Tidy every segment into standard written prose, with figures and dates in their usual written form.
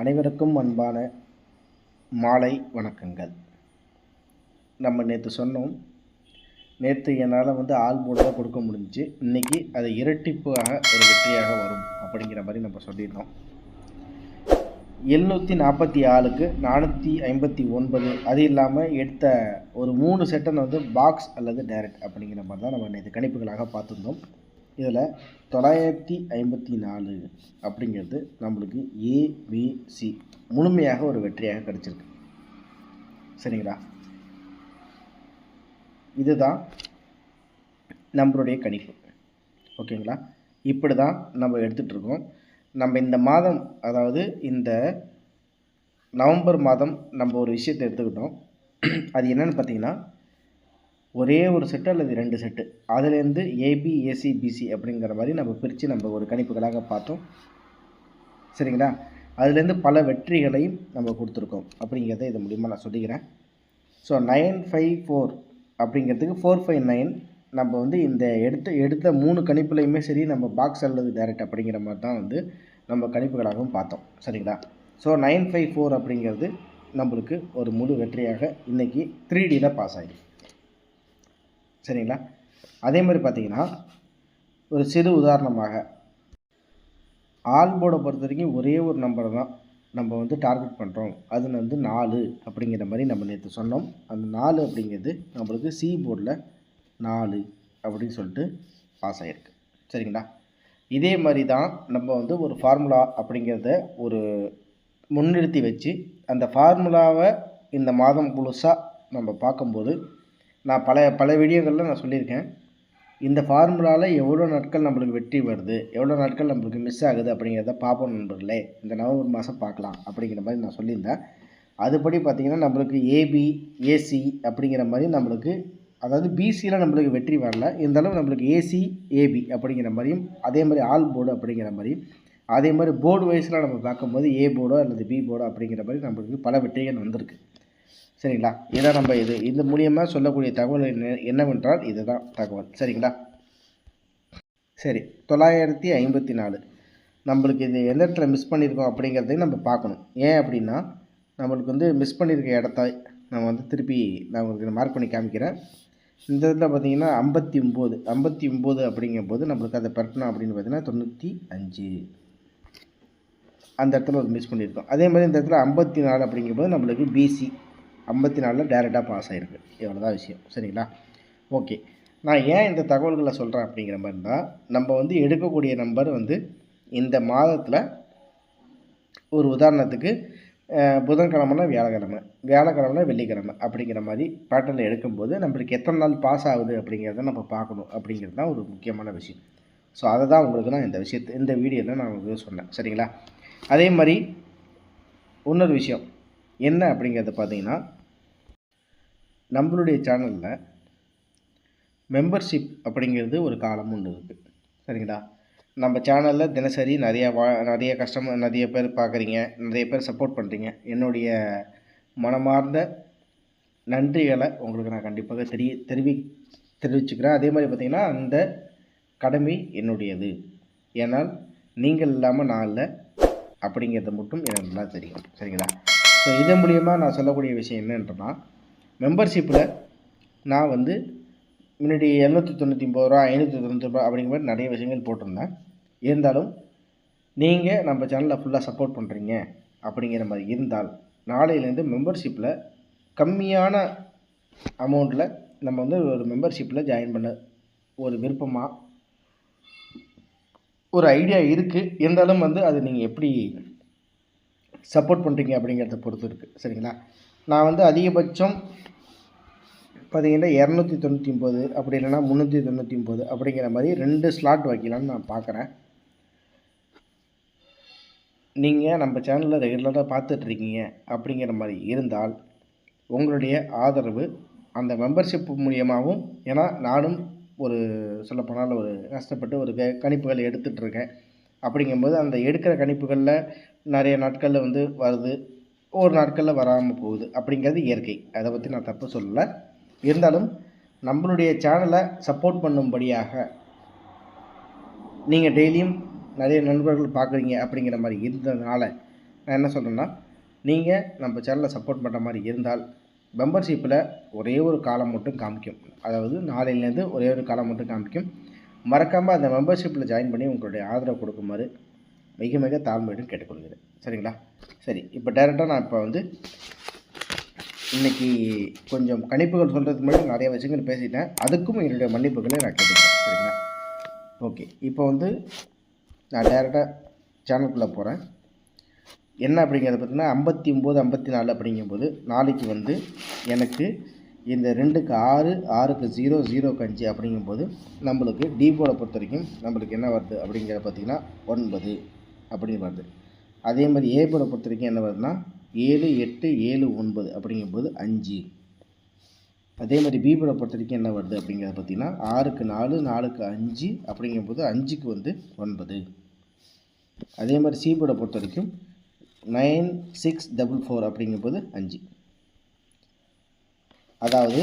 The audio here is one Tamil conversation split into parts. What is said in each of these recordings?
அனைவருக்கும் அன்பான மாலை வணக்கங்கள். நம்ம நேற்று சொன்னோம், நேற்று என்னால் ஆல் போர்டு தான் கொடுக்க முடிஞ்சிச்சு. இன்றைக்கி அது இரட்டிப்பாக ஒரு வெற்றியாக வரும் அப்படிங்கிற மாதிரி நம்ம சொல்லியிருந்தோம். 746க்கு 459, அது இல்லாமல் எடுத்த ஒரு 3 செட்டை பாக்ஸ் அல்லது டைரக்ட் அப்படிங்கிற மாதிரி தான் நம்ம நேற்று கணிப்புகளாக பார்த்துருந்தோம். இதில் 954 அப்படிங்கிறது நம்மளுக்கு ஏபிசி முழுமையாக ஒரு வெற்றியாக கிடச்சிருக்கு. சரிங்களா? இதுதான் நம்மளுடைய கணிப்பு. ஓகேங்களா? இப்படி தான் நம்ம எடுத்துகிட்ருக்கோம். நம்ம இந்த மாதம், அதாவது இந்த நவம்பர் மாதம் நம்ம ஒரு விஷயத்தை எடுத்துக்கிட்டோம். அது என்னென்னு பார்த்தீங்கன்னா, ஒரே ஒரு செட்டு அல்லது 2 செட்டு, அதுலேருந்து ஏபி ஏசி பிசி அப்படிங்கிற மாதிரி நம்ம பிரித்து நம்ம ஒரு கணிப்புகளாக பார்த்தோம். சரிங்களா? அதுலேருந்து பல வெற்றிகளையும் நம்ம கொடுத்துருக்கோம் அப்படிங்கிறத இது மூலிமா நான் சொல்லிக்கிறேன். ஸோ 954 அப்படிங்கிறதுக்கு 459 நம்ம இந்த எடுத்த 3 கணிப்புலையுமே சரி, நம்ம பாக்ஸ் அல்லது டைரக்ட் அப்படிங்கிற மாதிரி தான் நம்ம கணிப்புகளாகவும் பார்த்தோம். சரிங்களா? ஸோ 954 அப்படிங்கிறது நம்மளுக்கு ஒரு முழு வெற்றியாக இன்றைக்கி 3Dயில் பாஸ் ஆகிடும். சரிங்களா? அதே மாதிரி பார்த்தீங்கன்னா, ஒரு சிறு உதாரணமாக ஆல் போர்டை பொறுத்த வரைக்கும் ஒரே ஒரு நம்பரை தான் நம்ம டார்கெட் பண்ணுறோம். அது 4 அப்படிங்கிற மாதிரி நம்ம நேற்று சொன்னோம். அந்த 4 அப்படிங்கிறது நம்மளுக்கு சி போர்டில் 4 அப்படின்னு சொல்லிட்டு பாஸ் ஆகிருக்கு. சரிங்களா? இதே மாதிரி தான் நம்ம ஒரு ஃபார்முலா அப்படிங்கிறத ஒரு முன்னிறுத்தி வச்சு, அந்த ஃபார்முலாவை இந்த மாதம் முழுசாக நம்ம பார்க்கும்போது, நான் பல வீடியோக்களில் நான் சொல்லியிருக்கேன், இந்த ஃபார்முலாவில் எவ்வளோ நாட்கள் நம்மளுக்கு வெற்றி வருது, எவ்வளோ நாட்கள் நம்மளுக்கு மிஸ் ஆகுது அப்படிங்கிறத பார்ப்போம் நண்பர்களே. இந்த நவம்பர் மாதம் பார்க்கலாம் அப்படிங்கிற மாதிரி நான் சொல்லியிருந்தேன். அதுபடி பார்த்திங்கன்னா நம்மளுக்கு ஏபி ஏசி அப்படிங்கிற மாதிரி நம்மளுக்கு, அதாவது பிசியில் நம்மளுக்கு வெற்றி வரல, இருந்தாலும் நம்மளுக்கு ஏசி ஏபி அப்படிங்கிற மாதிரியும், அதே மாதிரி ஆல் போர்டு அப்படிங்கிற மாதிரியும், அதே மாதிரி போர்டு வைஸில் நம்ம பார்க்கும்போது ஏ போர்டோ அல்லது பி போர்டோ அப்படிங்கிற மாதிரி நம்மளுக்கு பல வெற்றிகள் வந்திருக்கு. சரிங்களா? இதை நம்ம இது மூலியமாக சொல்லக்கூடிய தகவல் என்னவென்றால் இதுதான் தகவல். சரிங்களா? சரி, 954 நம்மளுக்கு இது எந்த இடத்துல மிஸ் பண்ணியிருக்கோம் அப்படிங்கிறதையும் நம்ம பார்க்கணும். ஏன் அப்படின்னா, நம்மளுக்கு மிஸ் பண்ணியிருக்க இடத்த நம்ம திருப்பி நான் உங்களுக்கு மார்க் பண்ணி காமிக்கிறேன். இந்த இதில் பார்த்தீங்கன்னா 59 அப்படிங்கும்போது நம்மளுக்கு அதை பரட்டணும் அப்படின்னு பார்த்தீங்கன்னா 95, அந்த இடத்துல ஒரு மிஸ் பண்ணியிருக்கோம். அதே மாதிரி இந்த இடத்துல 54 அப்படிங்கும்போது நம்மளுக்கு பிசி 54 டைரெக்டாக பாஸ் ஆகிருக்கு. இவ்வளோ தான் விஷயம். சரிங்களா? ஓகே, நான் ஏன் இந்த தகவல்களை சொல்கிறேன் அப்படிங்கிற மாதிரி தான், நம்ம எடுக்கக்கூடிய நம்பர் இந்த மாதத்தில் ஒரு உதாரணத்துக்கு புதன்கிழமைனா வியாழக்கிழமைனா வெள்ளிக்கிழமை அப்படிங்கிற மாதிரி பேட்டர்னில் எடுக்கும்போது நம்மளுக்கு எத்தனை நாள் பாஸ் ஆகுது அப்படிங்கிறத நம்ம பார்க்கணும் அப்படிங்கிறது தான் ஒரு முக்கியமான விஷயம். ஸோ அதை தான் உங்களுக்கு நான் இந்த வீடியோவில் நான் உங்களுக்கு சொன்னேன். சரிங்களா? அதே மாதிரி இன்னொரு விஷயம் என்ன அப்படிங்கிறத பார்த்தீங்கன்னா, நம்மளுடைய சேனலில் மெம்பர்ஷிப் அப்படிங்கிறது ஒரு காலம் ஒன்று இருக்குது. சரிங்களா? நம்ம சேனலில் தினசரி நிறைய கஸ்டமர், நிறைய பேர் பார்க்குறீங்க, நிறைய பேர் சப்போர்ட் பண்ணுறீங்க. என்னுடைய மனமார்ந்த நன்றிகளை உங்களுக்கு நான் கண்டிப்பாக தெரிவிச்சுக்கிறேன். அதே மாதிரி பார்த்திங்கன்னா, அந்த கடமை என்னுடையது. ஏன்னால் நீங்கள் இல்லாமல் நான் இல்லை அப்படிங்கிறது மட்டும் எனக்கு நல்லா தெரியும். சரிங்களா? ஸோ இதன் மூலியமாக நான் சொல்லக்கூடிய விஷயம் என்னன்றனா, மெம்பர்ஷிப்பில் நான் முன்னாடி 799 ரூபா 599 ரூபா அப்படிங்கிற மாதிரி நிறைய விஷயங்கள் போட்டிருந்தேன். இருந்தாலும் நீங்கள் நம்ம சேனலில் ஃபுல்லாக சப்போர்ட் பண்ணுறீங்க அப்படிங்கிற மாதிரி இருந்தால், நாளையிலேருந்து மெம்பர்ஷிப்பில் கம்மியான அமௌண்ட்டில் நம்ம ஒரு மெம்பர்ஷிப்பில் ஜாயின் பண்ண ஒரு விருப்பமாக ஒரு ஐடியா இருக்குது. இருந்தாலும் அது நீங்கள் எப்படி சப்போர்ட் பண்ணுறீங்க அப்படிங்கிறத பொறுத்து இருக்குது. சரிங்களா? நான் அதிகபட்சம் பார்த்தீங்கன்னா 299 அப்படி இல்லைன்னா 399 அப்படிங்கிற மாதிரி 2 ஸ்லாட் வைக்கலான்னு நான் பார்க்குறேன். நீங்கள் நம்ம சேனலில் ரெகுலராக பார்த்துட்ருக்கீங்க அப்படிங்கிற மாதிரி இருந்தால், உங்களுடைய ஆதரவு அந்த மெம்பர்ஷிப் மூலியமாகவும், ஏன்னா நானும் ஒரு சொல்லப்போனால் ஒரு கஷ்டப்பட்டு ஒரு கணிப்புகள் எடுத்துகிட்ருக்கேன். அப்படிங்கும்போது அந்த எடுக்கிற கணிப்புகளில் நிறைய நாட்களில் வருது, ஒரு நாட்களில் வராமல் போகுது அப்படிங்கிறது இயற்கை. அதை பற்றி நான் தப்பு சொல்லலை. இருந்தாலும் நம்மளுடைய சேனலை சப்போர்ட் பண்ணும்படியாக நீங்கள் டெய்லியும் நிறைய நண்பர்கள் பார்க்குறீங்க அப்படிங்கிற மாதிரி இருந்ததுனால நான் என்ன சொல்கிறேன்னா, நீங்கள் நம்ம சேனலை சப்போர்ட் பண்ணுற மாதிரி இருந்தால் மெம்பர்ஷிப்பில் ஒரே ஒரு காலம் மட்டும் காமிக்கும். அதாவது நாளையிலேருந்து ஒரே ஒரு காலம் மட்டும் காமிக்கும். மறக்காமல் அந்த மெம்பர்ஷிப்பில் ஜாயின் பண்ணி உங்களுடைய ஆதரவு கொடுக்குமாறு மிக மிக தாழ்மையுடன் கேட்டுக்கொள்கிறேன். சரிங்களா? சரி, இப்போ டைரெக்டாக நான் இப்போ வந்து இன்றைக்கி கொஞ்சம் கணிப்புகள் சொல்கிறதுக்கு முன்னாடி நிறைய விஷயங்கள் பேசிட்டேன். அதுக்கும் என்னுடைய மன்னிப்புகளை நான் கேட்டுக்கிறேன். சரிங்களா? ஓகே, இப்போ வந்து நான் டைரெக்டாக சேனலுக்குள்ளே போகிறேன். என்ன அப்படிங்கிறத பார்த்தீங்கன்னா 59 54 அப்படிங்கும்போது நாளைக்கு வந்து எனக்கு இந்த 2க்கு 6, 6க்கு 0, 0க்கு 5 அப்படிங்கும்போது நம்மளுக்கு டி போர்டை பொறுத்த வரைக்கும் நம்மளுக்கு என்ன வருது அப்படிங்கிறத பார்த்திங்கன்னா 9 அப்படின்னு வருது. அதே மாதிரி ஏ போர்டை பொறுத்த வரைக்கும் என்ன வருதுன்னா 7, 8, 7, 9 அப்படிங்கும்போது 5. அதே மாதிரி பி போர்டை பொறுத்த வரைக்கும் என்ன வருது அப்படிங்கிறத பார்த்திங்கன்னா 6க்கு 4, 4க்கு 5 அப்படிங்கும்போது 5க்கு வந்து 9. அதே மாதிரி சி போர்டை பொறுத்த வரைக்கும் 9, 6, 4 அப்படிங்கும்போது 5. அதாவது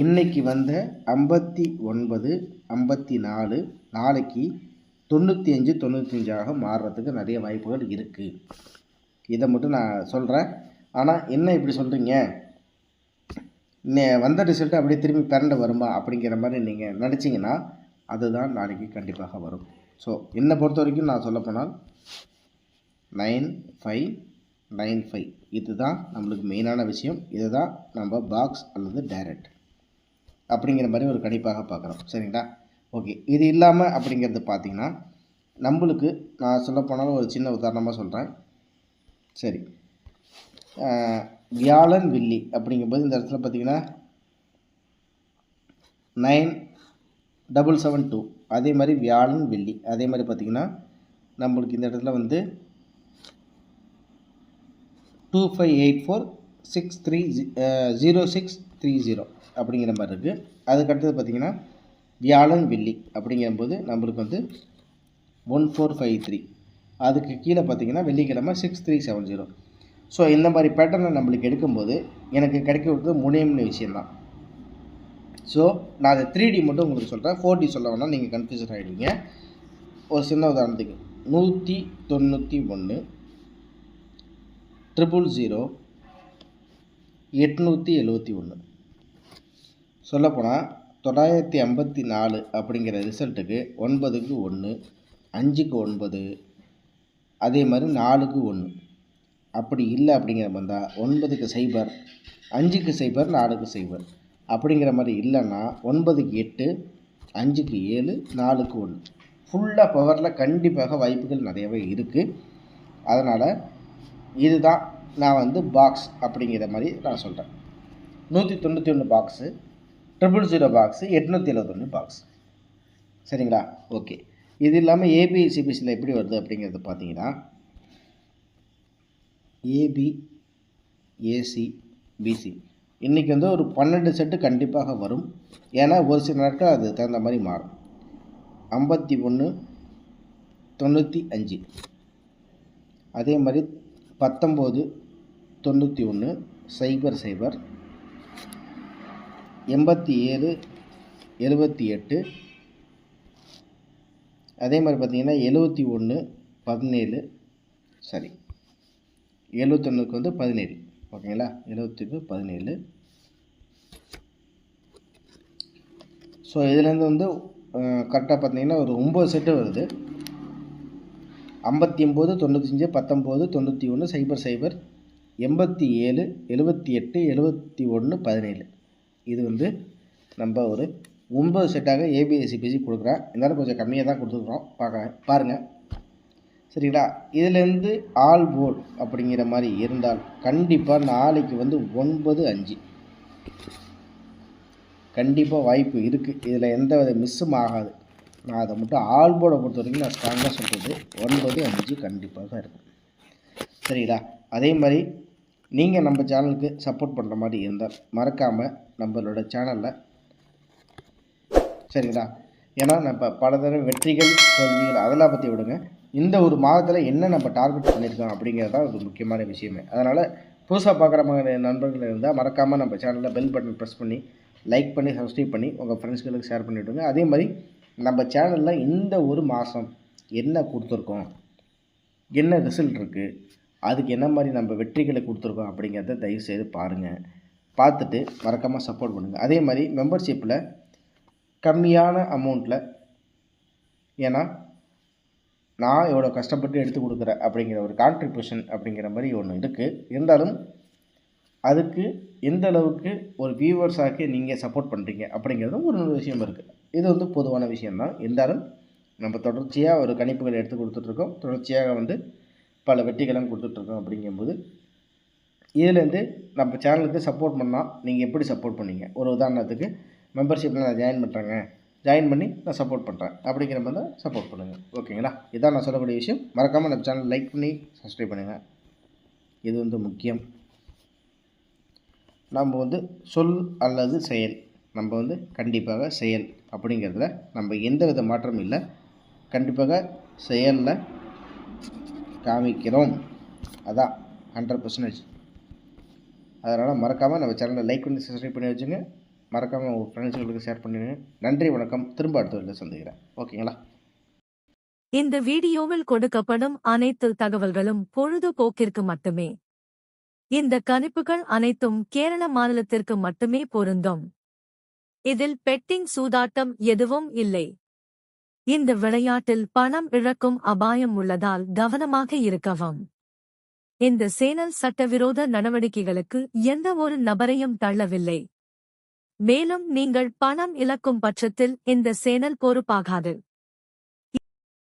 இன்றைக்கி வந்த 59, 54 நாளைக்கு 95, 95ஆக மாறுறதுக்கு நிறைய வாய்ப்புகள் இருக்குது. இதை மட்டும் நான் சொல்கிறேன். ஆனால் என்ன இப்படி சொல்கிறீங்க, வந்த ரிசல்ட்டு அப்படியே திரும்பி பிறண்டு வருமா அப்படிங்கிற மாதிரி நீங்கள் நினச்சிங்கன்னா அதுதான் நாளைக்கு கண்டிப்பாக வரும். ஸோ என்னை பொறுத்த வரைக்கும் நான் சொல்லப்போனால் 9595 இதுதான் நம்மளுக்கு மெயினான விஷயம். இதுதான் நம்ம பாக்ஸ் அல்லது டைரக்ட் அப்படிங்கிற மாதிரி ஒரு கணிப்பாக பார்க்குறோம். சரிங்களா? ஓகே, இது இல்லாமல் அப்படிங்கிறது பார்த்திங்கன்னா நம்மளுக்கு நான் சொல்லப்போனாலும் ஒரு சின்ன உதாரணமாக சொல்கிறேன். சரி, வியாழன் வெள்ளி அப்படிங்கும்போது இந்த இடத்துல பார்த்திங்கன்னா 9772. அதே மாதிரி வியாழன் வெள்ளி அதே மாதிரி பார்த்திங்கன்னா நம்மளுக்கு இந்த இடத்துல வந்து 2584630630 அப்படிங்கிற மாதிரி இருக்குது. அதுக்கடுத்தது பார்த்திங்கன்னா வியாழன் வெள்ளி அப்படிங்கும்போது நம்மளுக்கு வந்து 1453. அதுக்கு கீழே பார்த்திங்கன்னா வெள்ளிக்கிழமை 6370. ஸோ இந்த மாதிரி பேட்டர்னை நம்மளுக்கு எடுக்கும்போது எனக்கு கிடைக்கிறது 3 விஷயந்தான். ஸோ நான் அதை 3D மட்டும் உங்களுக்கு சொல்கிறேன். 4D சொல்ல வேணால் நீங்கள் கன்ஃபியூஷன் ஆகிடுவீங்க. ஒரு சின்ன உதாரணத்துக்கு 191, 000, 871. சொல்லப்போனால் 954 அப்படிங்கிற ரிசல்ட்டுக்கு 9க்கு 1, 5க்கு 9, அதே மாதிரி 4க்கு 1. அப்படி இல்லை அப்படிங்கிற மாதிரி தான் 9க்கு 0, 5க்கு 0, 4க்கு 0 அப்படிங்கிற மாதிரி இல்லைன்னா 9க்கு 8, 5க்கு 7, 4க்கு 1 ஃபுல்லாக பவரில் கண்டிப்பாக வாய்ப்புகள் நிறையவே இருக்குது. அதனால் இதுதான் நான் வந்து பாக்ஸ் அப்படிங்கிற மாதிரி நான் சொல்கிறேன். 191 பாக்ஸு, 000 பாக்ஸு, 871 பாக்ஸ். சரிங்களா? ஓகே, இது இல்லாமல் ஏபி சிபிசியில் எப்படி வருது அப்படிங்கிறது பார்த்தீங்கன்னா ஏபி, ஏசி, பிசி இன்றைக்கி வந்து ஒரு 12 செட்டு கண்டிப்பாக வரும். ஏன்னா ஒரு சில நாட்கள் அது தகுந்த மாதிரி மாறும். 51, 95 அதே மாதிரி 19, 91, 00, 87, 78 அதே மாதிரி பார்த்திங்கன்னா 71, 17 சரி 71க்கு வந்து 17 ஓகேங்களா? 70க்கு 17. ஸோ இதுலேருந்து வந்து கரெக்டாக பார்த்திங்கன்னா ஒரு 9 செட்டு வருது. 59, 95, 19, 91, 00, 87, 78, 71, 17 இது வந்து நம்ம ஒரு 9 செட்டாக ஏபிஎஸ்சிபிசி கொடுக்குறேன். இருந்தாலும் கொஞ்சம் கம்மியாக தான் கொடுத்துருக்குறோம். பாருங்கள். சரிங்களா? இதிலேருந்து ஆல் போர்டு அப்படிங்கிற மாதிரி இருந்தால் கண்டிப்பாக நாளைக்கு வந்து 9-5 கண்டிப்பாக வாய்ப்பு இருக்குது. இதில் எந்த வித மிஸ்ஸும் ஆகாது. நான் அதை மட்டும் ஆல் போர்டை பொறுத்த வரைக்கும் நான் ஸ்ட்ராங்காக சொல்கிறது 9-5 கண்டிப்பாக இருக்கும். சரிங்களா? அதே மாதிரி நீங்கள் நம்ம சேனலுக்கு சப்போர்ட் பண்ணுற மாதிரி இருந்தால் மறக்காமல் நம்மளோட சேனலில் சரிங்களா? ஏன்னா நம்ம பல தடவை வெற்றிகள் தோல்விகள் அதெல்லாம் பற்றி விடுங்க. இந்த ஒரு மாதத்தில் என்ன நம்ம டார்கெட் பண்ணியிருக்கோம் அப்படிங்கிறது தான் ஒரு முக்கியமான விஷயமே. அதனால் புதுசாக பார்க்குற மாதிரி நண்பர்கள் இருந்தால் மறக்காமல் நம்ம சேனலில் பெல் பட்டன் ப்ரெஸ் பண்ணி லைக் பண்ணி சப்ஸ்கிரைப் பண்ணி உங்கள் ஃப்ரெண்ட்ஸ்களுக்கு ஷேர் பண்ணிவிடுங்க. அதே மாதிரி நம்ம சேனலில் இந்த ஒரு மாதம் என்ன கொடுத்துருக்கோம், என்ன ரிசல்ட் இருக்குது, அதுக்கு என்ன மாதிரி நம்ம வெற்றிகளை கொடுத்துருக்கோம் அப்படிங்கிறத தயவுசெய்து பாருங்கள். பார்த்துட்டு மறக்காமல் சப்போர்ட் பண்ணுங்கள். அதே மாதிரி மெம்பர்ஷிப்பில் கம்மியான அமௌண்ட்டில், ஏன்னா நான் எவ்வளோ கஷ்டப்பட்டு எடுத்து கொடுக்குறேன் அப்படிங்கிற ஒரு கான்ட்ரிபியூஷன் அப்படிங்கிற மாதிரி ஒன்று இருக்குது. இருந்தாலும் அதுக்கு எந்த அளவுக்கு ஒரு வியூவர்ஸாக்கி நீங்கள் சப்போர்ட் பண்ணுறீங்க அப்படிங்கிறதும் ஒரு விஷயம் இருக்குது. இது வந்து பொதுவான விஷயந்தான். இருந்தாலும் நம்ம தொடர்ச்சியாக ஒரு கணிப்புகளை எடுத்து கொடுத்துட்ருக்கோம். தொடர்ச்சியாக பல வெற்றிகளும் கொடுத்துட்ருக்கோம். அப்படிங்கும்போது இதுலேருந்து நம்ம சேனலுக்கு சப்போர்ட் பண்ணால் நீங்கள் எப்படி சப்போர்ட் பண்ணீங்க? ஒரு உதாரணத்துக்கு மெம்பர்ஷிப்பில் நான் ஜாயின் பண்ணுறேங்க, ஜாயின் பண்ணி நான் சப்போர்ட் பண்ணுறேன் அப்படிங்கிற மாதிரி தான் சப்போர்ட் பண்ணுங்கள். ஓகேங்களா? இதான் நான் சொல்லக்கூடிய விஷயம். மறக்காமல் நம்ம சேனல் லைக் பண்ணி சப்ஸ்கிரைப் பண்ணுங்கள். இது முக்கியம். நம்ம சொல் அல்லது செயல், நம்ம கண்டிப்பாக செயல் அப்படிங்கிறதுல நம்ம எந்த வித மாற்றமும் இல்லை. கண்டிப்பாக செயலில் காமிக்கிறோம். அதான் 100%. அதனால் மறக்காமல் நம்ம சேனலை லைக் பண்ணி சப்ஸ்கிரைப் பண்ணி வச்சுங்க. மறக்காமல் உங்கள் ஃப்ரெண்ட்ஸுங்களுக்கு ஷேர் பண்ணிடுங்க. நன்றி, வணக்கம். திரும்ப அடுத்த வீடியோவில் சந்திக்கிறேன். ஓகேங்களா? இந்த வீடியோவில் கொடுக்கப்படும் அனைத்து தகவல்களும் பொழுதுபோக்கிற்கு மட்டுமே. இந்த கணிப்புகள் அனைத்தும் கேரள மாநிலத்திற்கு மட்டுமே பொருந்தும். இதில் பெட்டிங் சூதாட்டம் எதுவும் இல்லை. இந்த விளையாட்டில் பணம் இழக்கும் அபாயம் உள்ளதால் கவனமாக இருக்கவும். இந்த சேனல் சட்டவிரோத நடவடிக்கைகளுக்கு எந்த ஒரு நபரையும் தள்ளவில்லை. மேலும் நீங்கள் பணம் இழக்கும் பட்சத்தில் இந்த சேனல் பொறுப்பாகாது.